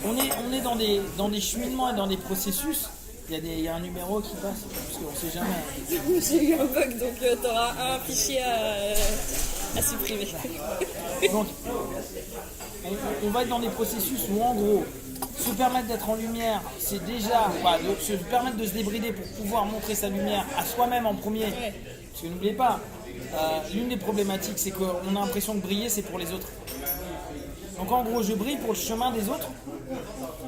on est dans des cheminements et dans des processus. Il y a un numéro qui passe, parce qu'on sait jamais. J'ai eu un bug, donc t'auras un fichier à supprimer. Donc, on va être dans des processus où, en gros, se permettre d'être en lumière, c'est déjà se permettre de se débrider pour pouvoir montrer sa lumière à soi-même en premier. Ouais. Parce que n'oubliez pas, l'une des problématiques, c'est qu'on a l'impression que briller, c'est pour les autres. Donc en gros, je brille pour le chemin des autres.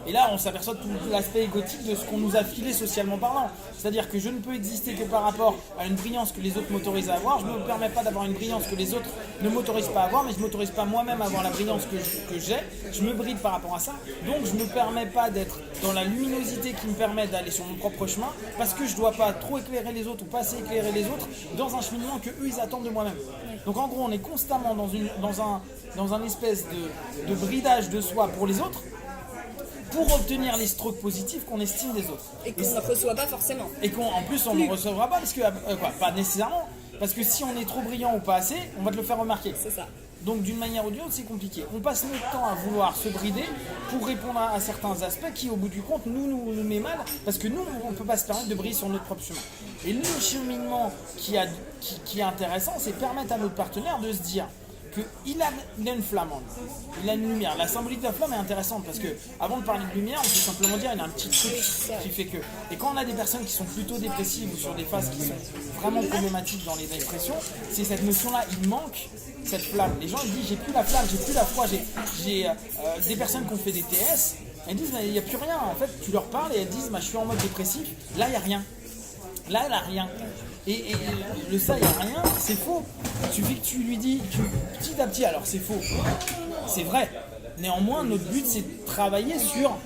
Et là, on s'aperçoit de tout l'aspect égotique de ce qu'on nous a filé socialement parlant. C'est-à-dire que je ne peux exister que par rapport à une brillance que les autres m'autorisent à avoir. Je ne me permets pas d'avoir une brillance que les autres ne m'autorisent pas à avoir, mais je ne m'autorise pas moi-même à avoir la brillance que j'ai. Je me brille par rapport à ça. Donc je ne me permets pas d'être dans la luminosité qui me permet d'aller sur mon propre chemin, parce que je ne dois pas trop éclairer les autres ou pas assez éclairer les autres dans un cheminement que eux ils attendent de moi-même. Donc en gros, on est constamment dans un espèce de bridage de soi pour les autres, pour obtenir les strokes positifs qu'on estime des autres. Et qu'on ne reçoit pas forcément. Et qu'en plus on ne recevra pas, parce que pas nécessairement, parce que si on est trop brillant ou pas assez, on va te le faire remarquer. C'est ça. Donc d'une manière ou d'une autre, c'est compliqué. On passe notre temps à vouloir se brider pour répondre à certains aspects qui, au bout du compte, nous met mal, parce que nous, on ne peut pas se permettre de briller sur notre propre chemin. Et le cheminement qui est intéressant, c'est permettre à notre partenaire de se dire qu'il a une flamme en lui. Il a une lumière. La symbolique de la flamme est intéressante parce que, avant de parler de lumière, on peut simplement dire qu'il a un petit truc qui fait que. Et quand on a des personnes qui sont plutôt dépressives ou sur des phases qui sont vraiment problématiques dans les dépressions, c'est cette notion-là, il manque cette flamme. Les gens ils disent j'ai plus la flamme, j'ai plus la foi, j'ai des personnes qui ont fait des TS, elles disent mais il n'y a plus rien. En fait, tu leur parles et elles disent je suis en mode dépressif, là il n'y a rien. Là, elle n'a rien. Et le ça, il n'y a rien, c'est faux. Il suffit que tu lui dis, petit à petit, alors c'est faux. C'est vrai. Néanmoins, notre but, c'est de travailler sur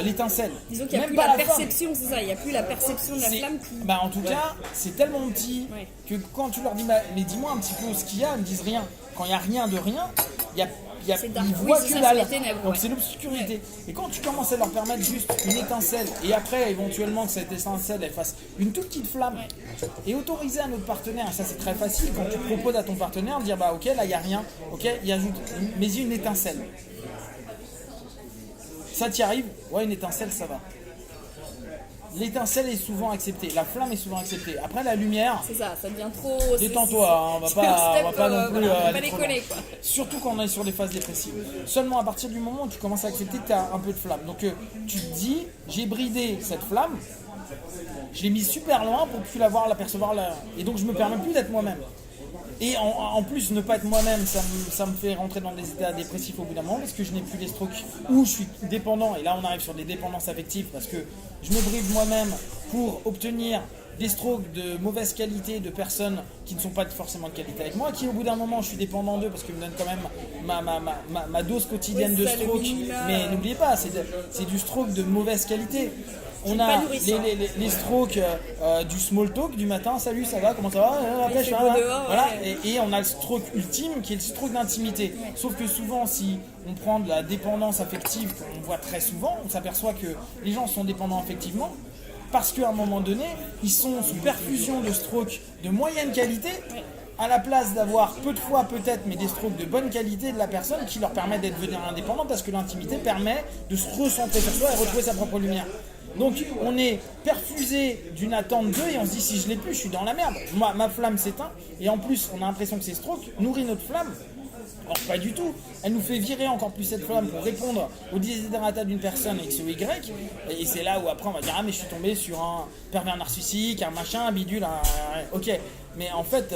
l'étincelle. Disons qu'il n'y a plus la perception, c'est ça, il n'y a plus la perception de la flamme qui... En tout cas, c'est tellement petit que quand tu leur dis, mais dis-moi un petit peu ce qu'il y a, ils ne disent rien. Quand il n'y a rien de rien, ils voient que dalle. Donc c'est l'obscurité. Et quand tu commences à leur permettre juste une étincelle, et après éventuellement que cette étincelle elle fasse une toute petite flamme, et autoriser à notre partenaire, ça c'est très facile, quand tu proposes à ton partenaire de dire ok là il n'y a rien, ok il ajoute, mais une étincelle. Ça t'y arrive? Ouais, une étincelle ça va. L'étincelle est souvent acceptée, la flamme est souvent acceptée. Après la lumière, c'est ça devient trop... Détends-toi, on va pas non plus pas déconner quoi. Surtout quand on est sur des phases dépressives. Seulement à partir du moment où tu commences à accepter que tu as un peu de flamme. Donc tu te dis, j'ai bridé cette flamme, je l'ai mise super loin pour plus la percevoir et donc je me permets plus d'être moi-même. Et en plus, ne pas être moi-même, ça me fait rentrer dans des états dépressifs au bout d'un moment parce que je n'ai plus les strokes où je suis dépendant. Et là, on arrive sur des dépendances affectives parce que je me bride moi-même pour obtenir des strokes de mauvaise qualité de personnes qui ne sont pas forcément de qualité avec moi, qui au bout d'un moment, je suis dépendant d'eux parce qu'ils me donnent quand même ma dose quotidienne de stroke. Mais n'oubliez pas, c'est du stroke de mauvaise qualité. On a les strokes du small talk du matin, salut, ça va, comment ça va, la pêche, voilà. Et on a le stroke ultime qui est le stroke d'intimité. Sauf que souvent, si on prend de la dépendance affective, qu'on voit très souvent, on s'aperçoit que les gens sont dépendants affectivement parce qu'à un moment donné, ils sont sous perfusion de strokes de moyenne qualité, à la place d'avoir peu de fois peut-être, mais des strokes de bonne qualité de la personne qui leur permet d'être devenir indépendant parce que l'intimité permet de se recentrer sur soi et retrouver sa propre lumière. Donc on est perfusé d'une attente d'eux et on se dit si je l'ai plus, je suis dans la merde. Ma flamme s'éteint et en plus on a l'impression que ces strokes nourrissent notre flamme. Or pas du tout. Elle nous fait virer encore plus cette flamme pour répondre aux desiderata d'une personne X ou Y. Et c'est là où après on va dire mais je suis tombé sur un pervers narcissique, un machin, un bidule, ok. Mais en fait,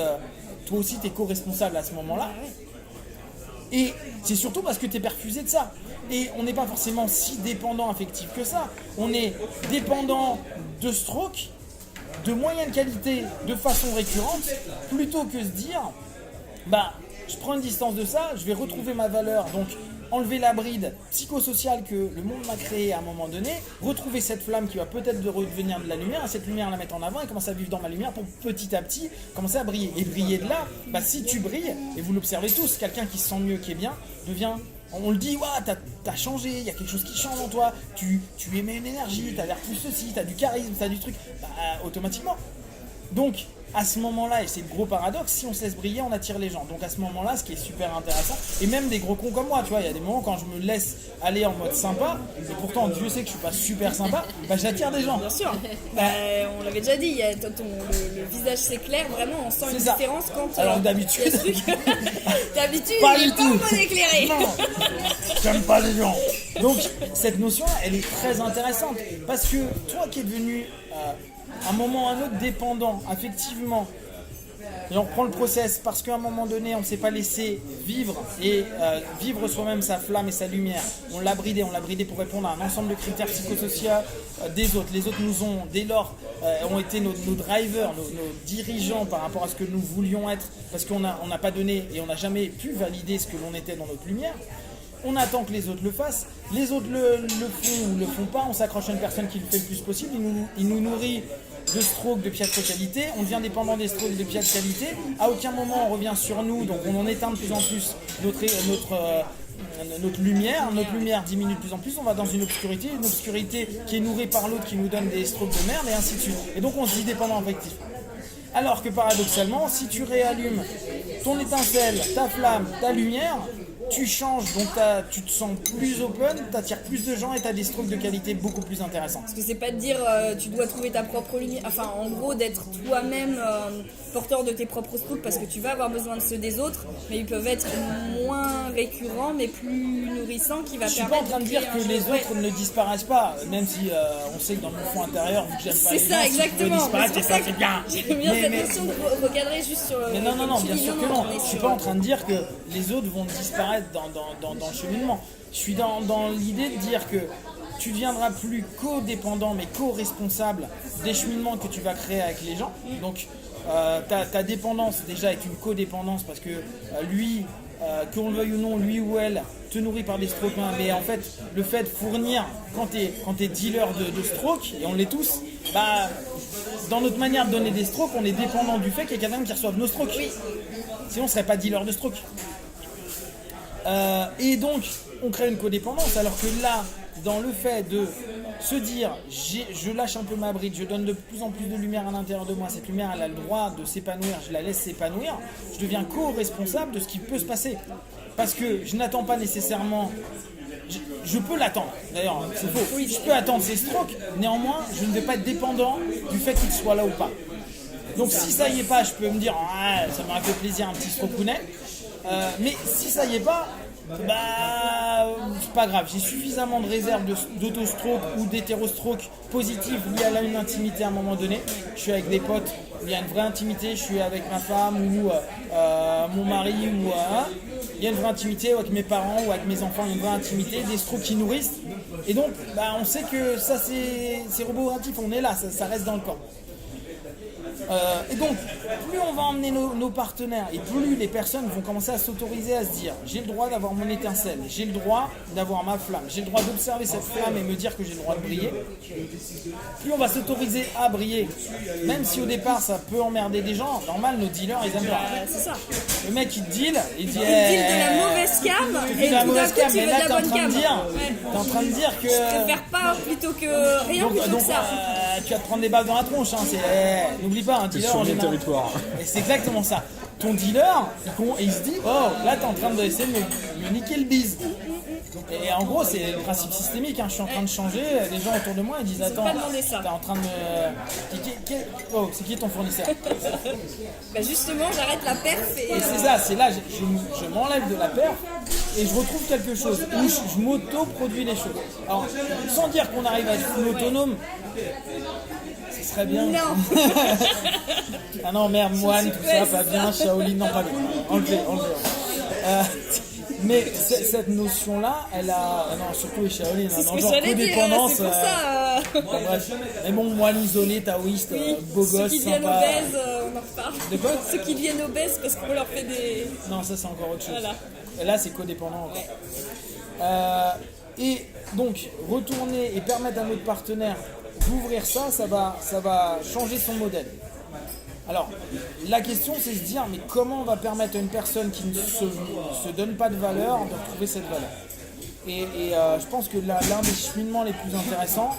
toi aussi t'es co-responsable à ce moment-là. Et c'est surtout parce que tu es perfusé de ça. Et on n'est pas forcément si dépendant affectif que ça. On est dépendant de stroke, de moyenne qualité, de façon récurrente, plutôt que se dire, je prends une distance de ça, je vais retrouver ma valeur, donc enlever la bride psychosociale que le monde m'a créée à un moment donné, retrouver cette flamme qui va peut-être redevenir de la lumière, et cette lumière la mettre en avant et commencer à vivre dans ma lumière pour petit à petit commencer à briller. Et briller de là, si tu brilles, et vous l'observez tous, quelqu'un qui se sent mieux, qui est bien, devient... On le dit, t'as changé, il y a quelque chose qui change en toi, tu émets une énergie, t'as l'air plus ceci, t'as du charisme, t'as du truc, automatiquement. Donc, à ce moment-là, et c'est le gros paradoxe, si on se laisse briller, on attire les gens. Donc à ce moment-là, ce qui est super intéressant, et même des gros cons comme moi, tu vois, il y a des moments quand je me laisse aller en mode sympa, et pourtant Dieu sait que je suis pas super sympa, bah j'attire des gens. Bien sûr. On l'avait déjà dit, le visage s'éclaire, vraiment, on sent une différence quand. Alors d'habitude. D'habitude, pas il du est pas tout. bon éclairé. Non, j'aime pas les gens. Donc cette notion-là, elle est très intéressante, parce que toi qui es devenu un moment ou un autre dépendant, affectivement, et on reprend le process parce qu'à un moment donné on ne s'est pas laissé vivre et vivre soi-même sa flamme et sa lumière, on l'a bridé pour répondre à un ensemble de critères psychosociaux des autres. Les autres nous ont dès lors ont été nos drivers, nos dirigeants par rapport à ce que nous voulions être, parce qu'on n'a pas donné et on n'a jamais pu valider ce que l'on était dans notre lumière. On attend que les autres le fassent, les autres le font ou le font pas, on s'accroche à une personne qui le fait le plus possible, il nous nourrit de strokes de piètre qualité, on devient dépendant des strokes de piètre qualité, à aucun moment on revient sur nous, donc on en éteint de plus en plus notre lumière diminue de plus en plus, on va dans une obscurité qui est nourrie par l'autre qui nous donne des strokes de merde et ainsi de suite. Et donc on se dit dépendant affectif. Alors que paradoxalement, si tu réallumes ton étincelle, ta flamme, ta lumière, tu changes, donc tu te sens plus open, tu attires plus de gens et tu as des strokes de qualité beaucoup plus intéressants. Parce que c'est pas de dire tu dois trouver ta propre lumière, enfin en gros d'être toi-même porteur de tes propres strokes, parce que tu vas avoir besoin de ceux des autres, mais ils peuvent être moins récurrents mais plus nourrissants, qui va Je suis pas permettre en train de dire que les autres ne disparaissent pas, même si on sait que dans mon fond intérieur, vu que j'aime pas les gens, ça, exactement. Si disparaître, c'est bien. J'aime bien cette notion de recadrer juste sur. Mais non, bien sûr que non. Je suis pas en train de dire que les autres vont disparaître dans le cheminement. Je suis dans l'idée de dire que tu ne deviendras plus codépendant mais co-responsable des cheminements que tu vas créer avec les gens. Donc ta dépendance déjà est une codépendance, parce que lui, qu'on le veuille ou non, lui ou elle te nourrit par des strokes, mais en fait le fait de fournir quand t'es dealer de strokes, et on l'est tous, bah dans notre manière de donner des strokes, on est dépendant du fait qu'il y ait quelqu'un qui reçoive nos strokes. Oui. Sinon on serait pas dealer de strokes. Et donc on crée une codépendance, alors que là, dans le fait de se dire je lâche un peu ma bride, je donne de plus en plus de lumière à l'intérieur de moi, cette lumière elle a le droit de s'épanouir, je la laisse s'épanouir, je deviens co-responsable de ce qui peut se passer, parce que je n'attends pas nécessairement, je peux l'attendre, d'ailleurs c'est faux, oui, je peux attendre ces strokes, néanmoins je ne vais pas être dépendant du fait qu'il soit là ou pas. Donc si ça y est pas, je peux me dire ça m'aurait fait plaisir un petit strokounet, mais si ça y est pas, bah c'est pas grave, j'ai suffisamment de réserves d'autostroke ou d'hétérostroke positives liées à une intimité à un moment donné. Je suis avec des potes, il y a une vraie intimité, je suis avec ma femme ou mon mari, ou il y a une vraie intimité, ou avec mes parents ou avec mes enfants, il y a une vraie intimité, des strokes qui nourrissent, et donc bah, on sait que ça c'est roboratif, on est là, ça reste dans le corps. Et donc, plus on va emmener nos partenaires, et plus les personnes vont commencer à s'autoriser à se dire j'ai le droit d'avoir mon étincelle, j'ai le droit d'avoir ma flamme, j'ai le droit d'observer cette flamme et me dire que j'ai le droit de briller, plus on va s'autoriser à briller, même si au départ ça peut emmerder des gens. Normal, nos dealers ils aiment bien. C'est ça. Le mec il te deal, il dit il deal de la mauvaise cam, et de la mauvaise cam, tu mais veux là de la bonne cam. t'es en train de dire que je préfère pas plutôt que rien, plutôt que ça. Tu vas te prendre des balles dans la tronche, n'oublie pas, un dealer en général. Et c'est exactement ça. Ton dealer, il se dit là t'es en train d'essayer de me niquer le bise. Et en gros c'est le principe systémique, je suis en train de changer, les gens autour de moi ils disent attends, t'es en train de me... c'est qui ton fournisseur? Bah justement j'arrête la perf et c'est ça, c'est là je m'enlève de la perf et je retrouve quelque chose où je m'auto-produis les choses. Alors sans dire qu'on arrive à être full autonome, ce serait bien. Non. Ah non, merde, moine, tout ça, pas bien, Shaolin, non, pas bien. Enlevé. Mais cette notion-là, elle a. Non, surtout les Shaolin, genre codépendance. C'est pour ça. Bref. Mais bon, moine isolé, taoïste, beau gosse, sympa. Ceux qui deviennent obèses, on en reparle. De quoi? Ceux qui deviennent obèses parce qu'on leur fait des. Non, ça c'est encore autre chose. Voilà. Et là, c'est codépendant encore. Et donc, retourner et permettre à notre partenaire d'ouvrir ça va changer son modèle. Alors, la question c'est se dire, mais comment on va permettre à une personne qui ne se donne pas de valeur de retrouver cette valeur? Et je pense que l'un des cheminements les plus intéressants,